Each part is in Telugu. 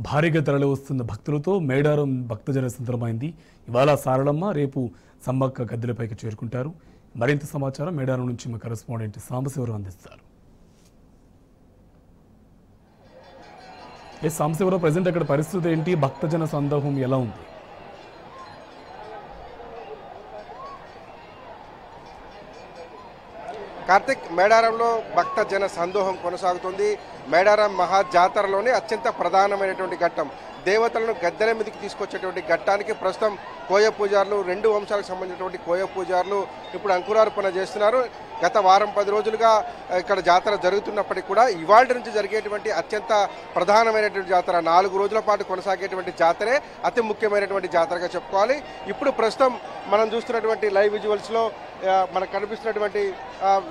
భారీగా తరలి వస్తున్న భక్తులతో మేడారం భక్తజన సంతరమైంది. ఇవాళ సారళమ్మ, రేపు సమ్మక్క గద్దెలపైకి చేరుకుంటారు. మరింత సమాచారం మేడారం నుంచి మా కరెస్పాండెంట్ సాంబశివరావు అందిస్తారు. సాంబశివరావు, ప్రజెంట్ అక్కడ పరిస్థితి ఏంటి? భక్తజన సందోహం ఎలా ఉంది? కార్తిక్, మేడారంలో భక్త జన సందోహం కొనసాగుతుంది. మేడారం మహాజాతరలోనే అత్యంత ప్రధానమైనటువంటి ఘట్టం, దేవతలను గద్దెల మీదకి తీసుకొచ్చేటువంటి ఘట్టానికి ప్రస్తుతం కోయ పూజారులు, 2 వంశాలకు సంబంధించినటువంటి కోయ పూజారులు ఇప్పుడు అంకురార్పణ చేస్తున్నారు. గత వారం 10 రోజులుగా ఇక్కడ జాతర జరుగుతున్నప్పటికీ కూడా ఇవాళ నుంచి జరిగేటువంటి అత్యంత ప్రధానమైనటువంటి జాతర, 4 రోజుల పాటు కొనసాగేటువంటి జాతరే అతి ముఖ్యమైనటువంటి జాతరగా చెప్పుకోవాలి. ఇప్పుడు ప్రస్తుతం మనం చూస్తున్నటువంటి లైవ్ విజువల్స్లో మనకు కనిపిస్తున్నటువంటి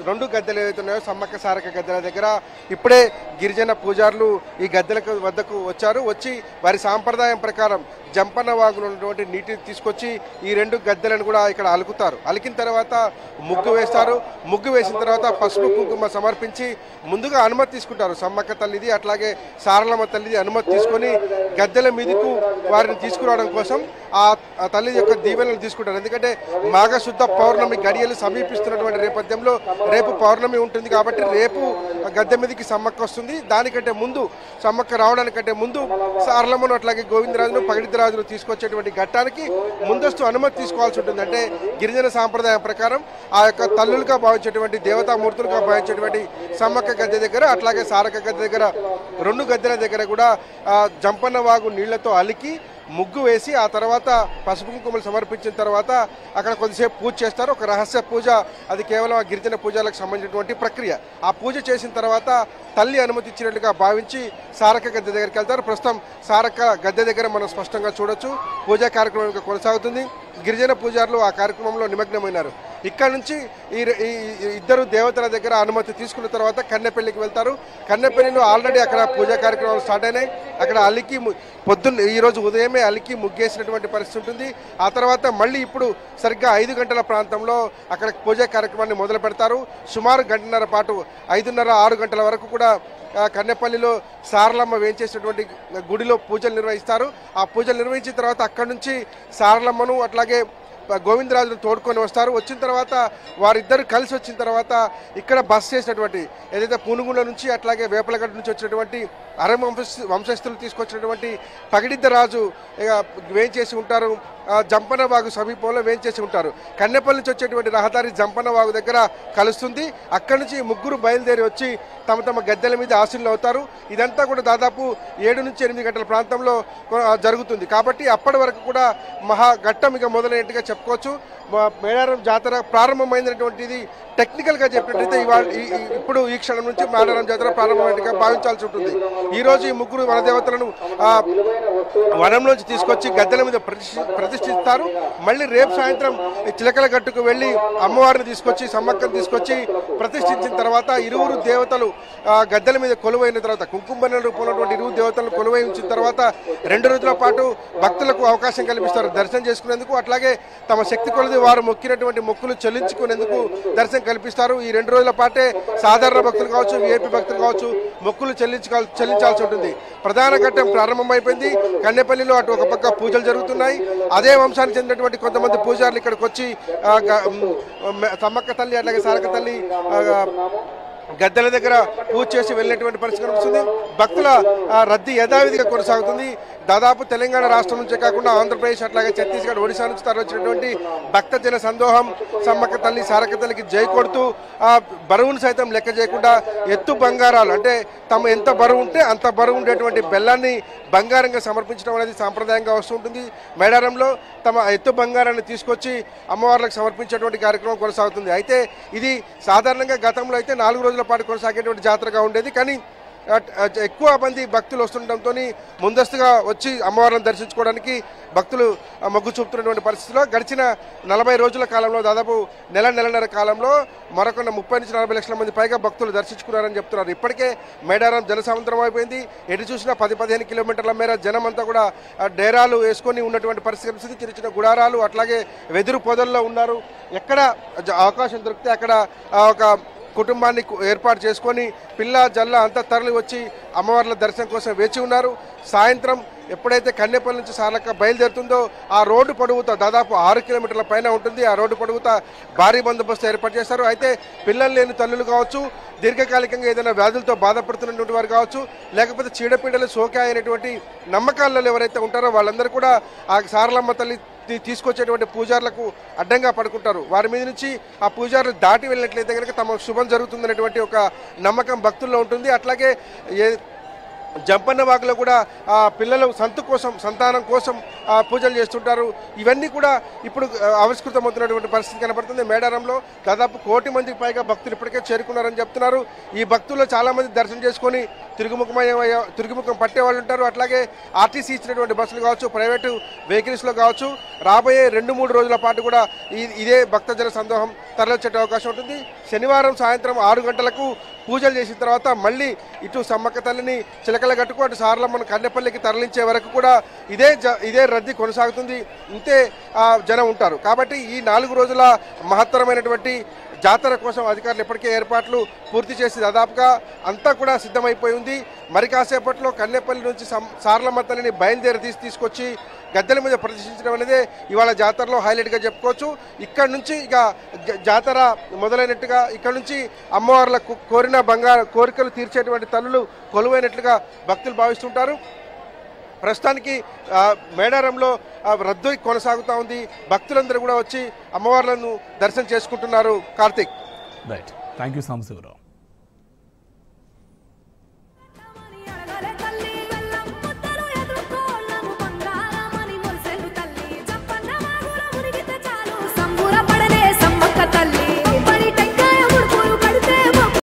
2 గద్దెలు ఏవైతే ఉన్నాయో సమ్మక్క సారక్క గద్దెల దగ్గర ఇప్పుడే గిరిజన పూజారులు ఈ గద్దెల వద్దకు వచ్చారు. వచ్చి వారి సాంప్రదాయం ప్రకారం జంపన్న వాగులో ఉన్నటువంటి నీటిని తీసుకొచ్చి ఈ 2 గద్దెలను కూడా ఇక్కడ అలుకుతారు. అలికిన తర్వాత ముగ్గు వేస్తారు. ముగ్గు వేసిన తర్వాత పసుపు కుంకుమ సమర్పించి ముందుగా అనుమతి తీసుకుంటారు. సమ్మక్క తల్లిది అట్లాగే సారలమ్మ తల్లిది అనుమతి తీసుకొని గద్దెల మీదకు వారిని తీసుకురావడం కోసం ఆ తల్లి యొక్క దీవెనలు తీసుకుంటారు. ఎందుకంటే మాఘశుద్ధ పౌర్ణమి గడియలు సమీపిస్తున్నటువంటి నేపథ్యంలో రేపు పౌర్ణమి ఉంటుంది కాబట్టి రేపు గద్దె మీదకి సమ్మక్క వస్తుంది. దానికంటే ముందు, సమ్మక్క రావడానికంటే ముందు సారలమ్మను అట్లాగే గోవిందరాజును పగడిద్దరాజును తీసుకొచ్చేటువంటి ఘట్టానికి ముందస్తు అనుమతి తీసుకోవాల్సి ఉంటుంది. అంటే గిరిజన సాంప్రదాయం ప్రకారం ఆ యొక్క తల్లులుగా భావించేటువంటి దేవతామూర్తులుగా భావించేటువంటి సమ్మక్క గద్దె దగ్గర అట్లాగే సారక్క గద్దె దగ్గర 2 గద్దెల దగ్గర కూడా జంపన్న వాగు నీళ్లతో అలికి ముగ్గు వేసి ఆ తర్వాత పసుపు కుంకుమలు సమర్పించిన తర్వాత అక్కడ కొద్దిసేపు పూజ చేస్తారు. ఒక రహస్య పూజ, అది కేవలం ఆ గిరిజన పూజలకు సంబంధించినటువంటి ప్రక్రియ. ఆ పూజ చేసిన తర్వాత తల్లి అనుమతి ఇచ్చినట్లుగా భావించి సారక్క గద్దె దగ్గరికి వెళ్తారు. ప్రస్తుతం సారక్క గద్దె దగ్గర మనం స్పష్టంగా చూడొచ్చు పూజా కార్యక్రమం ఇంకా కొనసాగుతుంది. గిరిజన పూజారులు ఆ కార్యక్రమంలో నిమగ్నమైనారు. ఇక్కడ నుంచి ఈ 2 దేవతల దగ్గర అనుమతి తీసుకున్న తర్వాత కన్నెపల్లికి వెళ్తారు. కన్నెపల్లిలో ఆల్రెడీ అక్కడ పూజా కార్యక్రమాలు స్టార్ట్ అయినాయి. అక్కడ అలికి పొద్దున్న ఈరోజు ఉదయమే అలికి ముగ్గేసినటువంటి పరిస్థితి ఉంటుంది. ఆ తర్వాత మళ్ళీ ఇప్పుడు సరిగ్గా 5 గంటల ప్రాంతంలో అక్కడ పూజా కార్యక్రమాన్ని మొదలు పెడతారు. సుమారు గంటన్నర పాటు 5:30, 6 గంటల వరకు కూడా కన్నెపల్లిలో సారలమ్మ వేయించేసినటువంటి గుడిలో పూజలు నిర్వహిస్తారు. ఆ పూజలు నిర్వహించిన తర్వాత అక్కడి నుంచి సారలమ్మను అట్లాగే గోవిందరాజును తోడుకొని వస్తారు. వచ్చిన తర్వాత వారిద్దరు కలిసి వచ్చిన తర్వాత ఇక్కడ బస్ చేసినటువంటి ఏదైతే పునుగుల నుంచి అట్లాగే వేపలగడ్డ నుంచి వచ్చినటువంటి వంశస్థులు తీసుకొచ్చినటువంటి పగిడిద్దరాజు వేయించేసి ఉంటారు. జంపన్న వాగు సమీపంలో వేయించేసి ఉంటారు. కన్నెపల్లి నుంచి వచ్చేటువంటి రహదారి జంపన్న వాగు దగ్గర కలుస్తుంది. అక్కడి నుంచి ముగ్గురు బయలుదేరి వచ్చి తమ తమ గద్దెల మీద ఆశీనులు అవుతారు. ఇదంతా కూడా దాదాపు 7 నుంచి 8 గంటల ప్రాంతంలో జరుగుతుంది. కాబట్టి అప్పటి వరకు కూడా మహాఘట్టం ఇక మొదలైనట్టుగా చెప్పుకోవచ్చు. మేడారం జాతర ప్రారంభమైనటువంటిది టెక్నికల్గా చెప్పినట్టయితే ఇప్పుడు ఈ క్షణం నుంచి మేడారం జాతర ప్రారంభమైనట్టుగా భావించాల్సి ఉంటుంది. ఈరోజు ఈ ముగ్గురు వనదేవతలను వనంలోంచి తీసుకొచ్చి గద్దెల మీద ప్రతిష్ఠిస్తారు. మళ్ళీ రేపు సాయంత్రం చిలకల గట్టుకు వెళ్ళి అమ్మవారిని తీసుకొచ్చి సమ్మక్కను తీసుకొచ్చి ప్రతిష్ఠించిన తర్వాత 2 దేవతలు గద్దెల మీద కొలువైన తర్వాత కుంకుమల రూపంలో 2 దేవతలను కొలువై ఉంచిన తర్వాత 2 రోజుల పాటు భక్తులకు అవకాశం కల్పిస్తారు దర్శనం చేసుకునేందుకు. అట్లాగే తమ శక్తి కొలది వారు మొక్కినటువంటి మొక్కులు చెల్లించుకునేందుకు దర్శనం కల్పిస్తారు. ఈ 2 రోజుల పాటే సాధారణ భక్తులు కావచ్చు, విఐపి భక్తులు కావచ్చు మొక్కులు చెల్లించాల్సి ఉంటుంది. ప్రధాన ఘట్టం ప్రారంభమైపోయింది. కన్నెపల్లిలో అటు ఒక పక్క పూజలు జరుగుతున్నాయి. అదే వంశానికి చెందినటువంటి కొంతమంది పూజారులు ఇక్కడికి వచ్చి సమ్మక్క తల్లి అట్లాగే సారక్క తల్లి గద్దెల దగ్గర పూజ చేసి వెళ్ళినటువంటి పరిస్థితి కనిపిస్తుంది. భక్తుల రద్దీ యథావిధిగా కొనసాగుతుంది. దాదాపు తెలంగాణ రాష్ట్రం నుంచే కాకుండా ఆంధ్రప్రదేశ్ అట్లాగే ఛత్తీస్గఢ్, ఒడిశా నుంచి తరలిచ్చినటువంటి భక్తజన సందోహం సమ్మక్క తల్లి సారక్క తల్లికి జై కొడుతూ బరువును సైతం లెక్క చేయకుండా ఎత్తు బంగారాలు, అంటే తమ ఎంత బరువు ఉంటే అంత బరువు ఉండేటువంటి బెల్లాన్ని బంగారంగా సమర్పించడం అనేది సాంప్రదాయంగా వస్తుంటుంది. మేడారంలో తమ ఎత్తు బంగారాన్ని తీసుకొచ్చి అమ్మవార్లకు సమర్పించేటువంటి కార్యక్రమం కొనసాగుతుంది. అయితే ఇది సాధారణంగా గతంలో అయితే 4 రోజుల పాటు కొనసాగేటువంటి జాతరగా ఉండేది. కానీ ఎక్కువ మంది భక్తులు వస్తుండటంతో ముందస్తుగా వచ్చి అమ్మవారిని దర్శించుకోవడానికి భక్తులు మొగ్గు చూపుతున్నటువంటి పరిస్థితిలో గడిచిన 40 రోజుల కాలంలో దాదాపు నెలన్నర కాలంలో మరొక 30 నుంచి 40 లక్షల మంది పైగా భక్తులు దర్శించుకున్నారని చెప్తున్నారు. ఇప్పటికే మేడారం జనసముద్రం అయిపోయింది. ఎటు చూసినా 10-15 కిలోమీటర్ల మేర జనం అంతా కూడా డేరాలు వేసుకొని ఉన్నటువంటి పరిస్థితి. చిన్న చిన్న గుడారాలు అట్లాగే వెదురు పొదల్లో ఉన్నారు. ఎక్కడ అవకాశం దొరికితే అక్కడ ఒక కుటుంబాన్ని ఏర్పాటు చేసుకొని పిల్ల జల్ల అంతా తరలి వచ్చి అమ్మవార్ల దర్శనం కోసం వేచి ఉన్నారు. సాయంత్రం ఎప్పుడైతే కన్నెపల్లి నుంచి సార్లక్క బయలుదేరుతుందో ఆ రోడ్డు పొడవుతో దాదాపు 6 కిలోమీటర్ల పైన ఉంటుంది. ఆ రోడ్డు పొడవుతా భారీ బందోబస్తు ఏర్పాటు చేశారు. అయితే పిల్లలు లేని తల్లులు కావచ్చు, దీర్ఘకాలికంగా ఏదైనా వ్యాధులతో బాధపడుతున్నటువంటి వారు కావచ్చు, లేకపోతే చీడపీడలు సోకాయనటువంటి నమ్మకాలలో ఎవరైతే ఉంటారో వాళ్ళందరూ కూడా ఆ సారలమ్మ తల్లి తీసుకొచ్చేటువంటి పూజారులకు అడ్డంగా పడుకుంటారు. వారి మీద నుంచి ఆ పూజారులు దాటి వెళ్ళినట్లయితే కనుక తమ శుభం జరుగుతుందనేటువంటి ఒక నమ్మకం భక్తుల్లో ఉంటుంది. అట్లాగే జంపన్న వాగులో కూడా పిల్లలు సంతానం కోసం పూజలు చేస్తుంటారు. ఇవన్నీ కూడా ఇప్పుడు ఆవిష్కృతమవుతున్నటువంటి పరిస్థితి కనబడుతుంది. మేడారంలో దాదాపు 1 కోటి మందికి పైగా భక్తులు ఇప్పటికే చేరుకున్నారని చెప్తున్నారు. ఈ భక్తుల్లో చాలామంది దర్శనం చేసుకొని తిరుగుముఖం పట్టే వాళ్ళు ఉంటారు. అట్లాగే ఆర్టీసీ ఇచ్చినటువంటి బస్సులు కావచ్చు, ప్రైవేటు వెహికల్స్లో కావచ్చు, రాబోయే 2-3 రోజుల పాటు కూడా ఇదే భక్తజన సందోహం తరలించే అవకాశం ఉంటుంది. శనివారం సాయంత్రం 6 గంటలకు పూజలు చేసిన తర్వాత మళ్ళీ ఇటు సమ్మక్క తల్లిని చిలకలగట్టుకు అటు సారలమ్మను కన్నెపల్లికి తరలించే వరకు కూడా ఇదే రద్దీ కొనసాగుతుంది. ఇంతే జనం ఉంటారు. కాబట్టి ఈ 4 రోజుల మహత్తరమైనటువంటి జాతర కోసం అధికారులు ఇప్పటికే ఏర్పాట్లు పూర్తి చేసి దాదాపుగా అంతా కూడా సిద్ధమైపోయి ఉంది. మరి కాసేపట్లో కన్నెపల్లి నుంచి సారలమ్మ తల్లిని బయలుదేరి తీసుకొచ్చి గద్దెల మీద ప్రదర్శించడం అనేది ఇవాళ జాతరలో హైలైట్గా చెప్పుకోవచ్చు. ఇక్కడ నుంచి ఇక జాతర మొదలైనట్టుగా ఇక్కడ నుంచి అమ్మవార్ల కోరిన కోరికలు తీర్చేటువంటి తల్లులు కొలువైనట్లుగా భక్తులు భావిస్తుంటారు. ప్రస్తుతానికి మేడారంలో రద్దు కొనసాగుతూ ఉంది. భక్తులందరూ కూడా వచ్చి అమ్మవార్లను దర్శనం చేసుకుంటున్నారు. Karthik, right, thank you Sambasivarao.